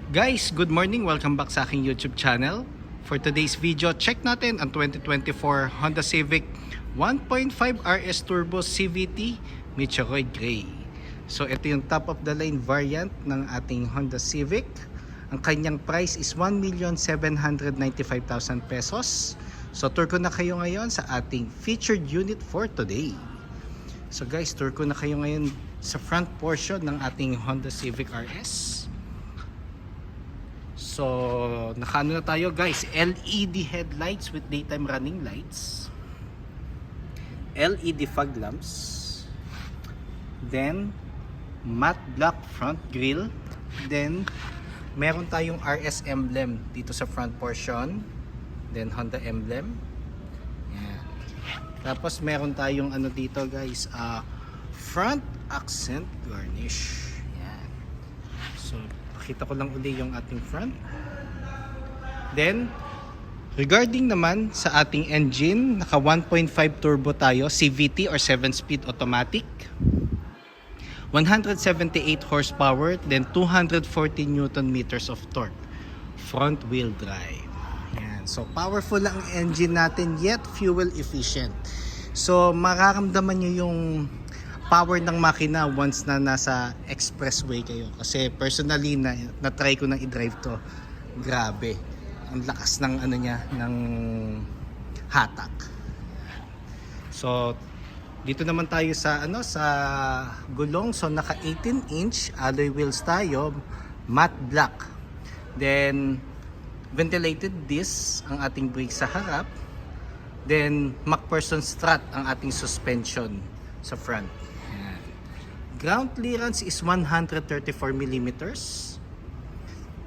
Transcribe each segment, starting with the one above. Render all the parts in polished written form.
Guys, good morning. Welcome back sa aking YouTube channel. For today's video, check natin ang 2024 Honda Civic 1.5 RS Turbo CVT Meteoroid Gray. So ito yung top of the line variant ng ating Honda Civic. Ang kanyang price is 1,795,000 pesos. So tour ko na kayo ngayon sa ating featured unit for today. So guys, tour ko na kayo ngayon sa front portion ng ating Honda Civic RS. So, nakaano na tayo guys, LED headlights with daytime running lights, LED fog lamps, then matte black front grille, then meron tayong RS emblem dito sa front portion, then Honda emblem. Yan. Tapos meron tayong ano dito guys, front accent garnish. Yan. So, pakita ko lang uli yung ating front. Then regarding naman sa ating engine, naka 1.5 turbo tayo, CVT or 7-speed automatic, 178 horsepower, then 240 newton meters of torque, front wheel drive. Yan. So powerful ang engine natin, yet fuel efficient. So mararamdaman nyo yung power ng makina once na nasa expressway kayo. Kasi personally na try ko nang i-drive to. Grabe. Ang lakas ng ano niya, ng hatak. So dito naman tayo sa ano, sa gulong. So naka 18-inch alloy wheels tayo, matte black. Then ventilated discs ang ating brakes sa harap. Then MacPherson strut ang ating suspension sa front. Ayan. Ground clearance is 134 millimeters.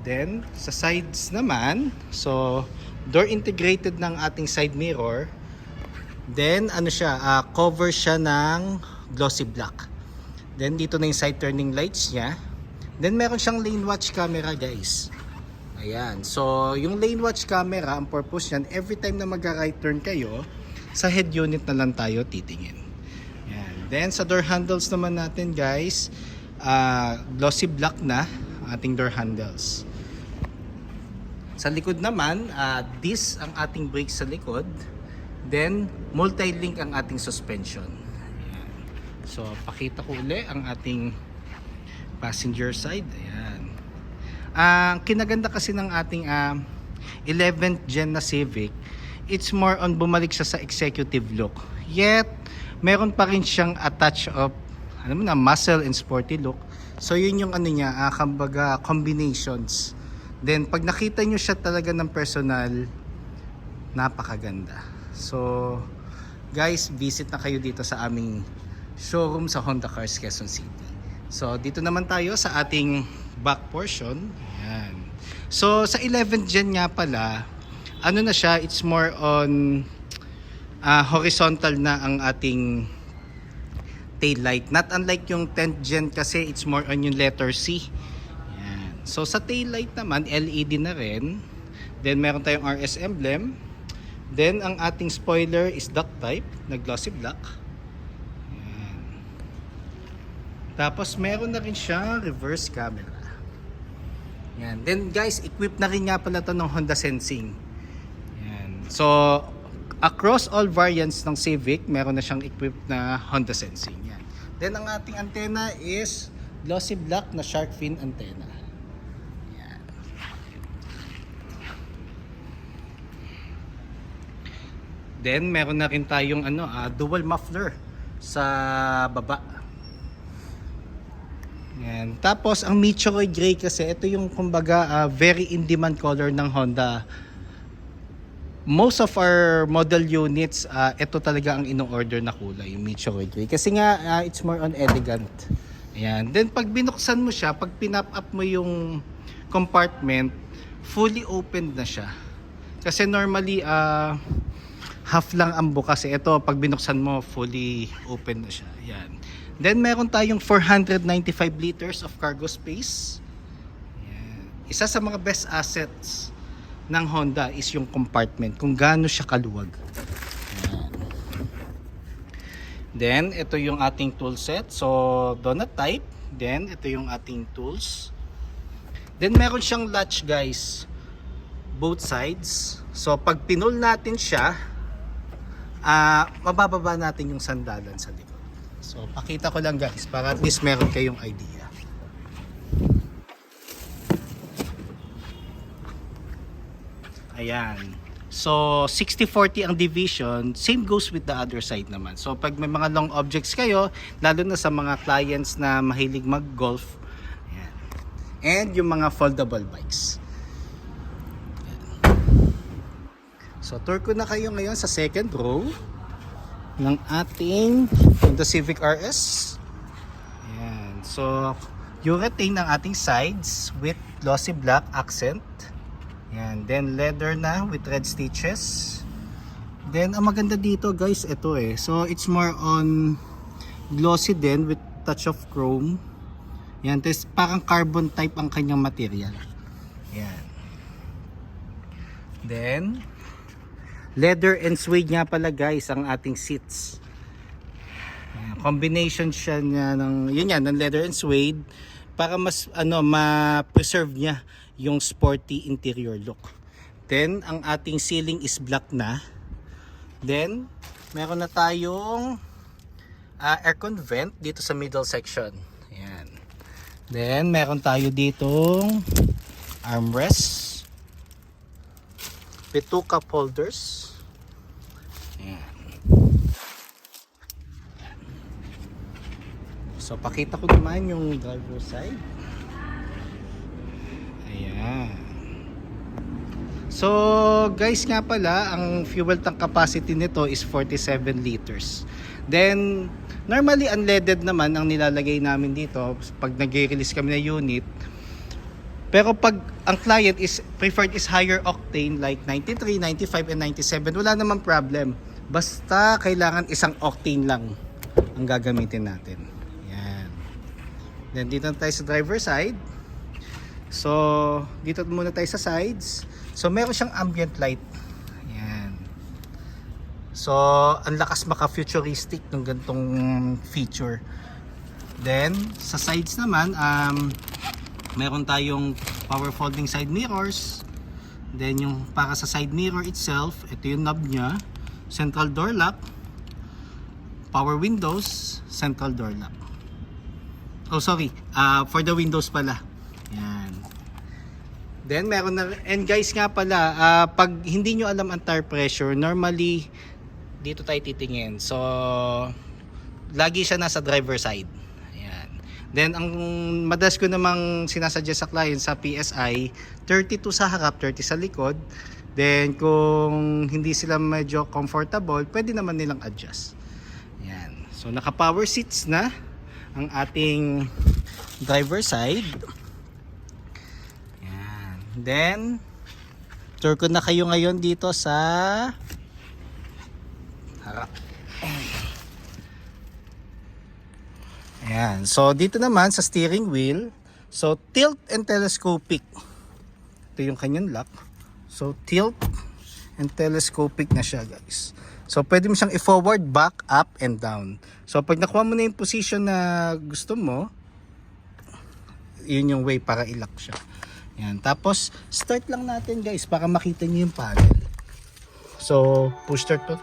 Then sa sides naman, so door integrated ng ating side mirror. Then ano siya, cover siya ng glossy black. Then dito na yung side turning lights niya. Then meron siyang lane watch camera guys. Ayan, so yung lane watch camera, ang purpose niyan, every time na mag-right turn kayo, sa head unit na lang tayo titingin. Ayan. Then sa door handles naman natin guys, glossy black na ating door handles. Sa likod naman, disc ang ating brakes sa likod. Then, multi-link ang ating suspension. Ayan. So, pakita ko uli ang ating passenger side. Ayan. Ang kinaganda kasi ng ating 11th gen na Civic, it's more on bumalik siya sa executive look. Yet, meron pa rin siyang attach of muscle and sporty look. So, yun yung ano niya, kumbaga combinations. Then pag nakita nyo siya talaga ng personal, napakaganda. So guys, visit na kayo dito sa aming showroom sa Honda Cars Quezon City. So dito naman tayo sa ating back portion. Ayan. So sa 11th gen nga pala, ano na siya, it's more on horizontal na ang ating tail light. Not unlike yung 10th gen kasi it's more on yung letter C. So sa tail light naman, LED na rin. Then meron tayong RS emblem. Then ang ating spoiler is duck type na glossy black. Ayan. Tapos meron na rin siyang reverse camera. Ayan. Then guys, equipped na rin nga pala ito ng Honda Sensing. Ayan. So across all variants ng Civic, meron na siyang equipped na Honda Sensing. Ayan. Then ang ating antenna is glossy black na shark fin antenna. Then meron na rin tayong dual muffler sa baba. Yan. Tapos ang Meteoroid Gray kasi ito yung kumbaga very in demand color ng Honda. Most of our model units, ito talaga ang ino-order na kulay, yung Meteoroid Gray. Kasi nga it's more on elegant. Ayan. Then pag binuksan mo siya, pag pinop up mo yung compartment, fully opened na siya. Kasi normally half lang ang bukas. Ito, pag binuksan mo, fully open na siya. Ayan. Then, meron tayong 495 liters of cargo space. Ayan. Isa sa mga best assets ng Honda is yung compartment, kung gaano siya kaluwag. Ayan. Then, ito yung ating tool set. So, donut type. Then, ito yung ating tools. Then meron siyang latch guys, both sides. So pag pinul natin siya, mabababa natin yung sandalan sa likod. So pakita ko lang guys para at least meron kayong idea. Ayan. So 60-40 ang division, same goes with the other side naman. So pag may mga long objects kayo, lalo na sa mga clients na mahilig mag-golf, ayan. And yung mga foldable bikes. Ayan. So tour ko na kayo ngayon sa second row ng ating Honda Civic RS. Ayan. So urethane ang ating sides with glossy black accent. Yan, then leather na with red stitches. Then ang maganda dito guys, ito so it's more on glossy din with touch of chrome. Yan, tapos parang carbon type ang kanyang material. Yan. Then leather and suede nga pala guys ang ating seats. Yan, combination siya niya ng ng leather and suede para mas ma-preserve niya yung sporty interior look. Then ang ating ceiling is black na. Then meron na tayong aircon vent dito sa middle section. Ayan. Then meron tayo ditong armrest with 2 cup holders. Ayan. So pakita ko naman yung driver side. Ayan. So guys nga pala, ang fuel tank capacity nito is 47 liters. Then normally unleaded naman ang nilalagay namin dito pag nag-release kami ng unit. Pero pag ang client is preferred is higher octane like 93, 95 and 97, wala namang problem. Basta kailangan isang octane lang ang gagamitin natin. Ayan. Then dito na tayo sa driver side. So, dito muna tayo sa sides. So, meron siyang ambient light. Ayan. So, ang lakas maka-futuristic ng gantong feature. Then, sa sides naman, meron tayong power folding side mirrors. Then, yung para sa side mirror itself, ito yung knob niya. Central door lock. Power windows, central door lock. Oh, sorry. For the windows pala. Yan. Then meron na, and guys nga pala, pag hindi nyo alam ang tire pressure, normally dito tayo titingin. So lagi siya nasa driver side. Ayan. Then ang madalas ko namang sinasuggest sa client sa PSI, 32 sa harap, 30 sa likod. Then kung hindi sila medyo comfortable, pwede naman nilang adjust. Ayan. So naka power seats na ang ating driver side. Then tour ko na kayo ngayon dito sa harap. Ayan. So dito naman sa steering wheel, so tilt and telescopic. Ito yung kanyang lock. So tilt and telescopic na siya guys. So pwede mo siyang i-forward, back, up, and down. So pag nakuha mo na yung position na gusto mo, yun yung way para i-lock siya. Yan. Tapos start lang natin guys para makita niyo yung panel. So push start to.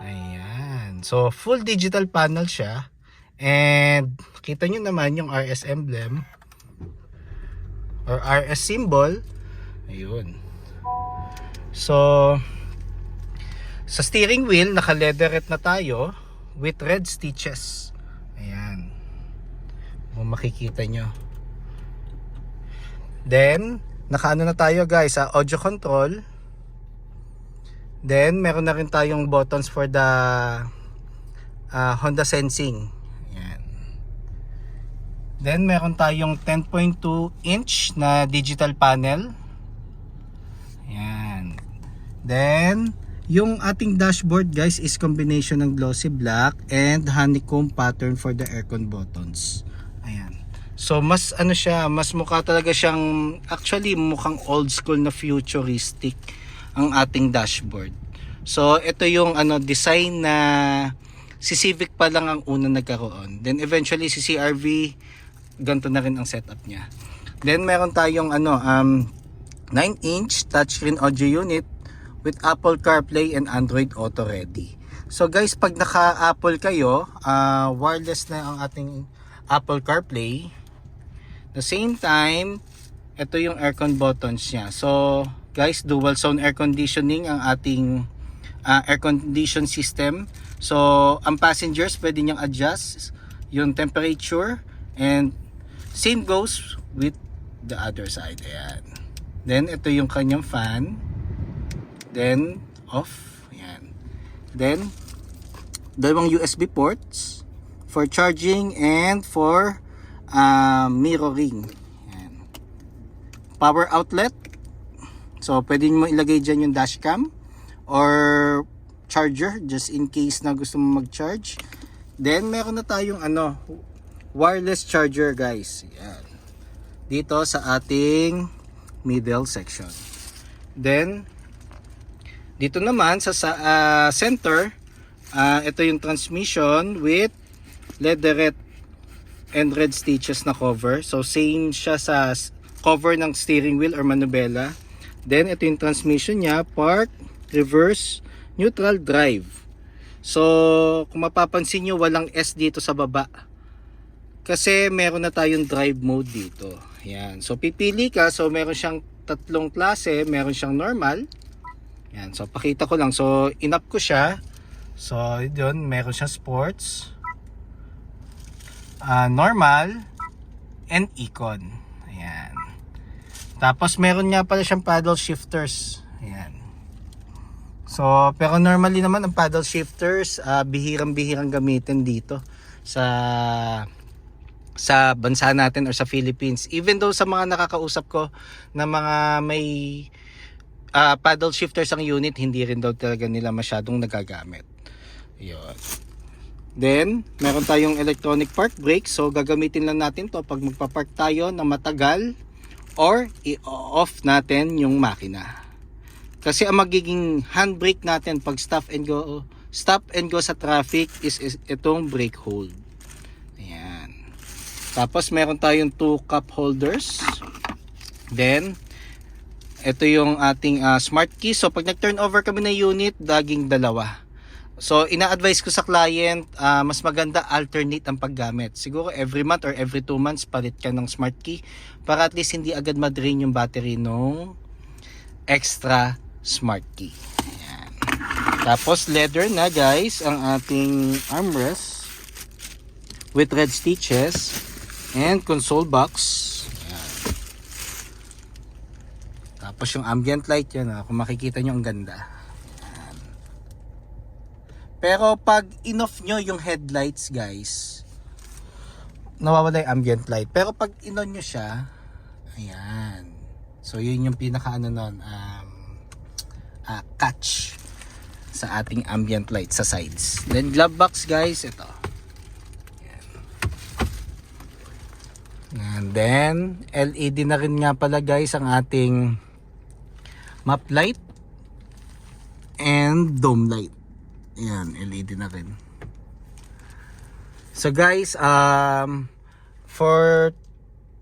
Ayan. So full digital panel siya. And kita niyo naman yung RS emblem or RS symbol. Ayun. So sa steering wheel naka leatherette na tayo with red stitches. Ayan. Kung makikita nyo. Then, nakaano na tayo guys sa audio control. Then, meron na rin tayong buttons for the Honda Sensing. Ayan. Then, meron tayong 10.2 inch na digital panel. Ayan. Then, yung ating dashboard guys is combination ng glossy black and honeycomb pattern for the aircon buttons. Ayan. So mas siya, mas mukha talaga siyang, actually mukhang old school na futuristic ang ating dashboard. So ito yung design na si Civic pa lang ang unang nagkaroon. Then eventually si CR-V ganito na rin ang setup niya. Then meron tayong 9-inch touchscreen audio unit with Apple CarPlay and Android Auto ready. So guys, pag naka-Apple kayo, wireless na ang ating Apple CarPlay. The same time, ito yung aircon buttons niya. So guys, dual zone air conditioning ang ating air condition system. So ang passengers pwede niyang adjust yung temperature, and same goes with the other side. Ayan. Then ito yung kanyang fan. Then off. Ayan. Then dalawang USB ports for charging and for mirroring. Ayan. Power outlet. So pwede mo ilagay dyan yung dashcam or charger just in case na gusto mo mag-charge. Then meron na tayong wireless charger guys. Ayan. Dito sa ating middle section. Then dito naman sa center, ito yung transmission with leatherette and red stitches na cover. So same siya sa cover ng steering wheel or manubela. Then ito yung transmission niya, park, reverse, neutral, drive. So kung mapapansin nyo, walang S dito sa baba. Kasi meron na tayong drive mode dito. Yan. So pipili ka, so meron siyang tatlong klase, meron siyang normal. Yan. So pakita ko lang. So in-up ko siya. So yun, meron siyang sports, normal, and econ. Ayan. Tapos meron nga pala siyang paddle shifters. Ayan. So pero normally naman ang paddle shifters bihirang-bihirang gamitin dito sa bansa natin or sa Philippines. Even though sa mga nakakausap ko na mga may paddle shifters ang unit, hindi rin daw talaga nila masyadong nagagamit. Yun. Then meron tayong electronic park brake. So gagamitin lang natin to pag magpa-park tayo na matagal or i-off natin yung makina. Kasi ang magiging handbrake natin pag stop and go sa traffic is itong brake hold. Ayan. Tapos meron tayong 2 cup holders. Then ito yung ating smart key. So pag nag-turn over kami ng unit, daging dalawa. So ina-advise ko sa client, mas maganda alternate ang paggamit. Siguro every month or every 2 months palit ka ng smart key para at least hindi agad ma-drain yung battery nung extra smart key. Ayan. Tapos leather na guys ang ating armrest with red stitches and console box. Ayan. Tapos yung ambient light yan, kung makikita nyo ang ganda. Ayan. Pero pag in-off nyo yung headlights guys, nawawala yung ambient light. Pero pag in-on nyo siya, ayan. So yun yung pinaka catch sa ating ambient light sa sides. Then glove box guys, ito. Ayan. And then LED na rin nga pala guys ang ating map light and dome light. Ayan, LED na rin. So guys, for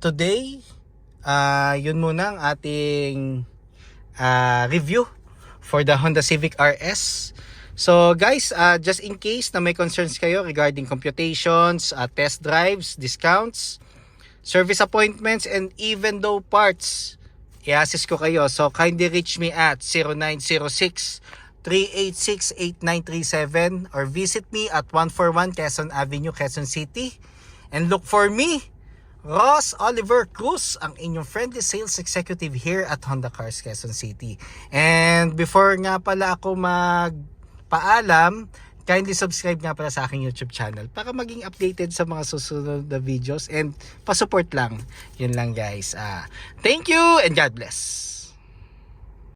today, yun muna ang ating review for the Honda Civic RS. So guys, just in case na may concerns kayo regarding computations, test drives, discounts, service appointments, and even though parts, i-assist ko kayo. So kindly reach me at 0906-386-8937 or visit me at 141 Quezon Avenue, Quezon City. And look for me, Ross Oliver Cruz, ang inyong friendly sales executive here at Honda Cars Quezon City. And before nga pala ako magpaalam, kindly subscribe nga pala sa aking YouTube channel para maging updated sa mga susunod na videos and pa-support lang. Yun lang guys. Thank you and God bless.